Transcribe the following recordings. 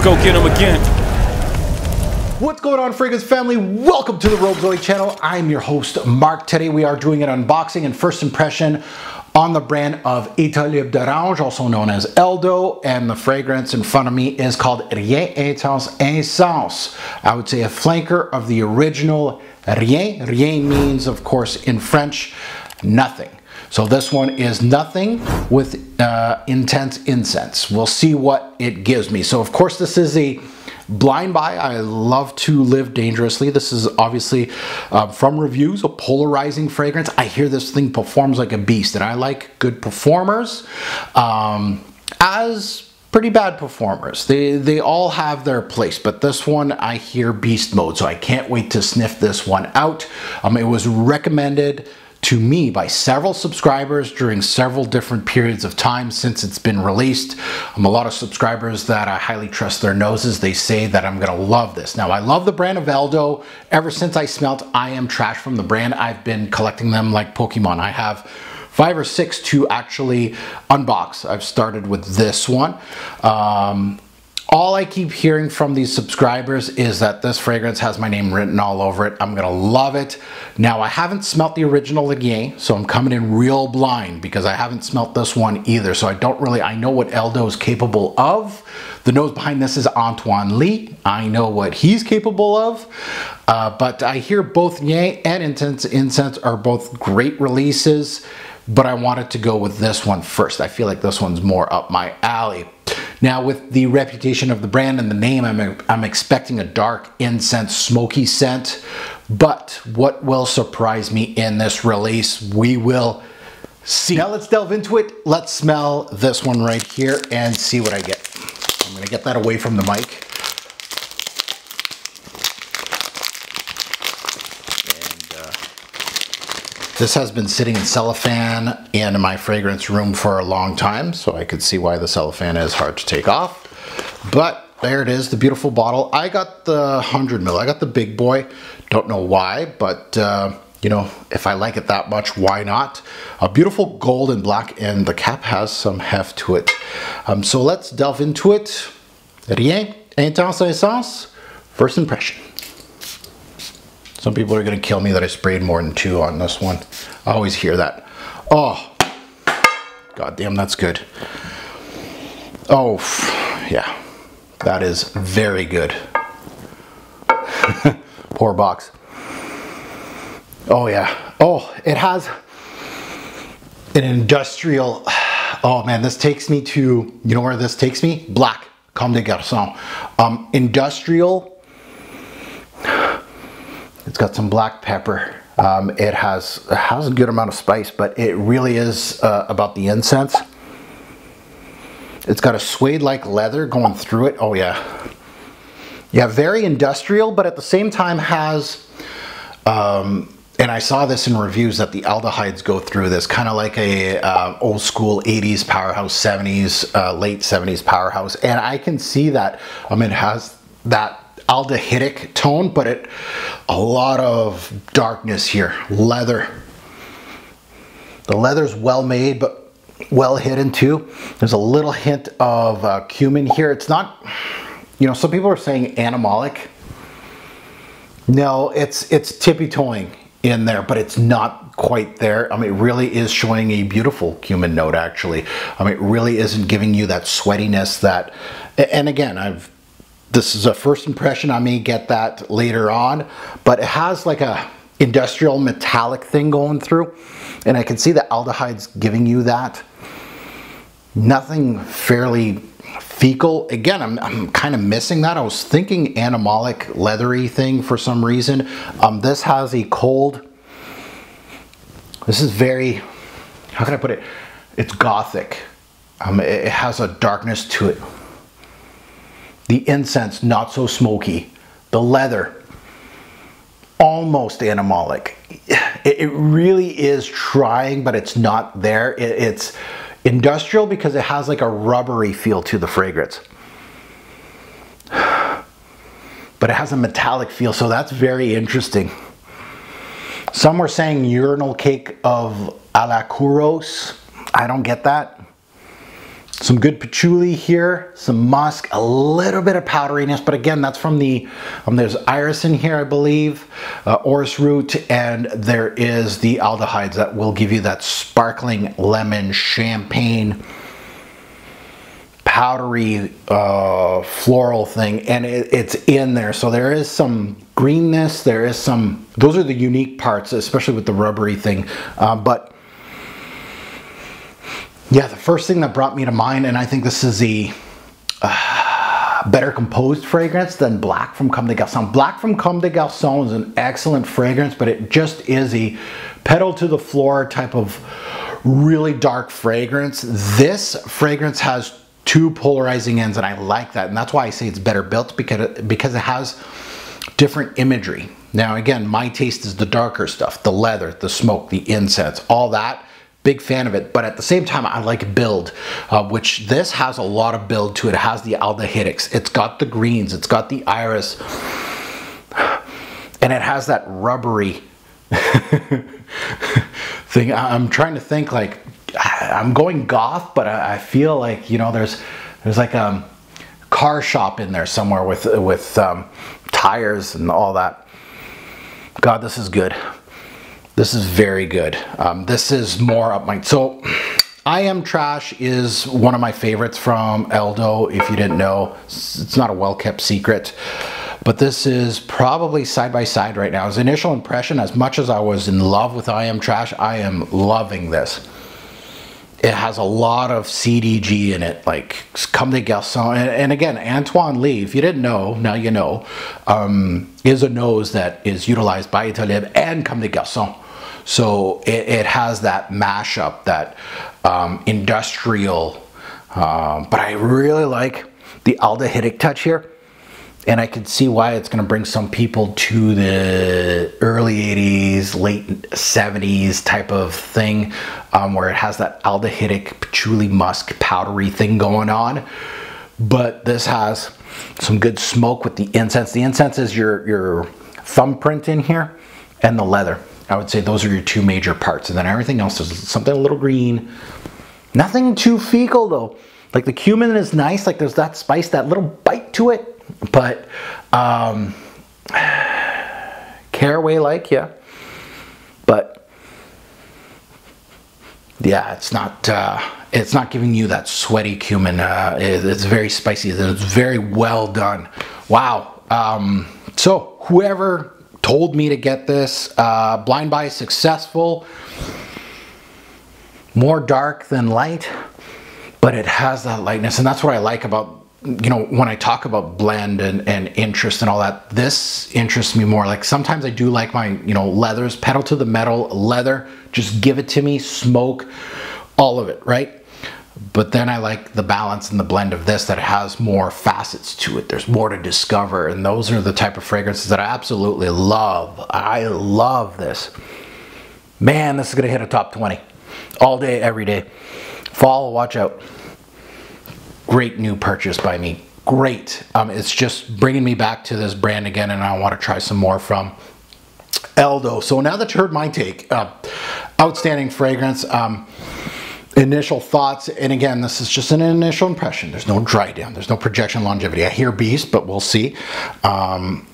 go get him again. What's going on, fragrance family? Welcome to the Robe Zoe channel. I'm your host, Mark. Today we are doing an unboxing and first impression on the brand of Etat Libre d'Orange, also known as Eldo, and the fragrance in front of me is called Rien, Incense. I would say a flanker of the original Rien. Rien means, of course, in French, nothing. So this one is nothing with intense incense. We'll see what it gives me. So of course this is a blind buy. I love to live dangerously. This is obviously from reviews, a polarizing fragrance. I hear this thing performs like a beast, and I like good performers as pretty bad performers. They all have their place, but this one I hear beast mode, so I can't wait to sniff this one out. It was recommended to me by several subscribers during several different periods of time since it's been released. A lot of subscribers that I highly trust their noses, they say that I'm gonna love this. Now, I love the brand of Eldo. Ever since I smelt I Am Trash from the brand, I've been collecting them like Pokemon. I have 5 or 6 to actually unbox. I've started with this one. All I keep hearing from these subscribers is that this fragrance has my name written all over it. I'm gonna love it. Now, I haven't smelt the original Rien, so I'm coming in real blind because I haven't smelt this one either. So I know what Eldo is capable of. The nose behind this is Antoine Lee. I know what he's capable of. But I hear both Rien and Incense are both great releases, but I wanted to go with this one first. I feel like this one's more up my alley. Now, with the reputation of the brand and the name, I'm expecting a dark incense smoky scent, but what will surprise me in this release, we will see. Now let's delve into it. Let's smell this one right here and see what I get. I'm gonna get that away from the mic. This has been sitting in cellophane in my fragrance room for a long time, so I could see why the cellophane is hard to take off. But there it is, the beautiful bottle. I got the 100 ml, I got the big boy. Don't know why, but you know, if I like it that much, why not? A beautiful gold and black, and the cap has some heft to it. So let's delve into it. Rien, Intense Essence, first impression. Some people are gonna kill me that I sprayed more than 2 on this one. I always hear that. Oh, goddamn, that's good. Oh, yeah, that is very good. Poor box. Oh yeah, oh, it has an industrial, oh man, this takes me to, you know where this takes me? Black, Comme des Garçons. Industrial. It's got some black pepper. It has a good amount of spice, but it really is about the incense. It's got a suede-like leather going through it. Oh yeah. Yeah, very industrial, but at the same time has, and I saw this in reviews, that the aldehydes go through this, kind of like a old school 80s powerhouse, 70s, late 70s powerhouse. And I can see that, it has that aldehydic tone, but a lot of darkness here. Leather. The leather's well made, but well hidden too. There's a little hint of cumin here. It's not, you know, some people are saying animalic. No, it's tippy-toeing in there, but it's not quite there. It really is showing a beautiful cumin note, actually. It really isn't giving you that sweatiness that, and again, this is a first impression. I may get that later on, but it has like a industrial metallic thing going through, and I can see the aldehydes giving you that. Nothing fairly fecal. Again, I'm kind of missing that. I was thinking animalic, leathery thing for some reason. This has a cold. This is very, how can I put it? It's gothic. It has a darkness to it. The incense, not so smoky. The leather, almost animalic. It really is trying, but it's not there. It's industrial because it has like a rubbery feel to the fragrance. But it has a metallic feel, so that's very interesting. Some were saying urinal cake of a la Kouros. I don't get that. Some good patchouli here, some musk, a little bit of powderiness, but again, that's from the, there's iris in here, I believe, orris root, and there is the aldehydes that will give you that sparkling lemon, champagne, powdery, floral thing, and it's in there. So there is some greenness, there is some, those are the unique parts, especially with the rubbery thing, but yeah, the first thing that brought me to mind, and I think this is a better composed fragrance than Black from Comme des Garçons. Black from Comme des Garçons is an excellent fragrance, but it just is a pedal to the floor type of really dark fragrance. This fragrance has two polarizing ends, and I like that, and that's why I say it's better built, because it has different imagery. Now again, my taste is the darker stuff, the leather, the smoke, the incense, all that. Big fan of it, but at the same time, I like build, which this has a lot of build to it. It has the aldehydics, it's got the greens, it's got the iris, and it has that rubbery thing. I'm trying to think, like, I'm going goth, but I feel like, you know, there's like a car shop in there somewhere with tires and all that. God, this is good. This is very good. This is more up my... So, I Am Trash is one of my favorites from Eldo, if you didn't know. It's not a well-kept secret. But this is probably side by side right now. As initial impression, as much as I was in love with I Am Trash, I am loving this. It has a lot of CDG in it, like Comme des Garçons. And again, Antoine Lee, if you didn't know, now you know, is a nose that is utilized by Etat Libre and Comme des Garçons. So it has that mashup, that industrial, but I really like the aldehydic touch here. And I can see why it's going to bring some people to the early 80s, late 70s type of thing, where it has that aldehydic, patchouli, musk, powdery thing going on. But this has some good smoke with the incense. The incense is your thumbprint in here, and the leather. I would say those are your two major parts. And then everything else is something a little green. Nothing too fecal though. Like the cumin is nice, like there's that spice, that little bite to it. But caraway like, yeah, but yeah, it's not giving you that sweaty cumin. It's very spicy. It's very well done. Wow. So whoever told me to get this, blind buy successful. More dark than light, but it has that lightness, and that's what I like about, you know, when I talk about blend and interest and all that. This interests me more. Like sometimes I do like my, you know, leathers, pedal to the metal, leather, just give it to me, smoke, all of it, right? But then I like the balance and the blend of this, that it has more facets to it. There's more to discover, and those are the type of fragrances that I absolutely love. I love this. Man, this is gonna hit a top 20 all day, every day. Fall, watch out. Great new purchase by me. Great. It's just bringing me back to this brand again, and I want to try some more from Eldo. So now that you heard my take, outstanding fragrance. Initial thoughts, and again, this is just an initial impression. There's no dry down, there's no projection longevity. I hear beast, but we'll see. And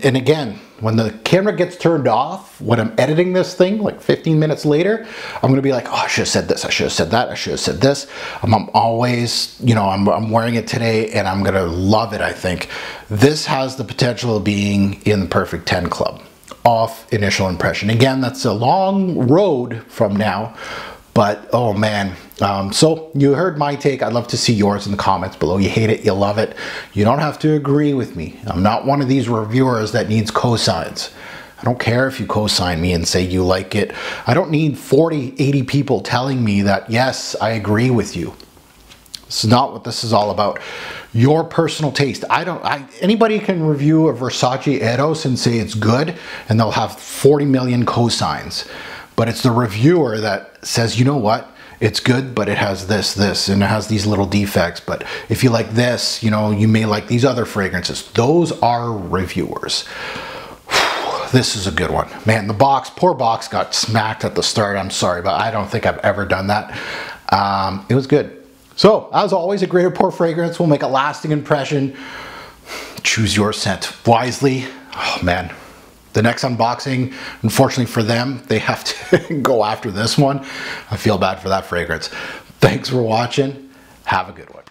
again, when the camera gets turned off, when I'm editing this thing, like 15 minutes later, I'm gonna be like, oh, I should have said this, I should have said that, I should have said this. I'm always, you know, I'm wearing it today, and I'm gonna love it, I think. This has the potential of being in the perfect 10 club off initial impression. Again, that's a long road from now, but oh man. So you heard my take. I'd love to see yours in the comments below. You hate it, you love it. You don't have to agree with me. I'm not one of these reviewers that needs cosigns. I don't care if you co-sign me and say you like it. I don't need 40, 80 people telling me that, yes, I agree with you. This is not what this is all about. Your personal taste. Anybody can review a Versace Eros and say it's good, and they'll have 40 million cosigns. But it's the reviewer that says, you know what? It's good, but it has this, and it has these little defects. But if you like this, you know, you may like these other fragrances. Those are reviewers. This is a good one. Man, the box, poor box got smacked at the start. I'm sorry, but I don't think I've ever done that. It was good. So, as always, a greater pour fragrance will make a lasting impression. Choose your scent wisely. Oh man, the next unboxing, unfortunately for them, they have to go after this one. I feel bad for that fragrance. Thanks for watching. Have a good one.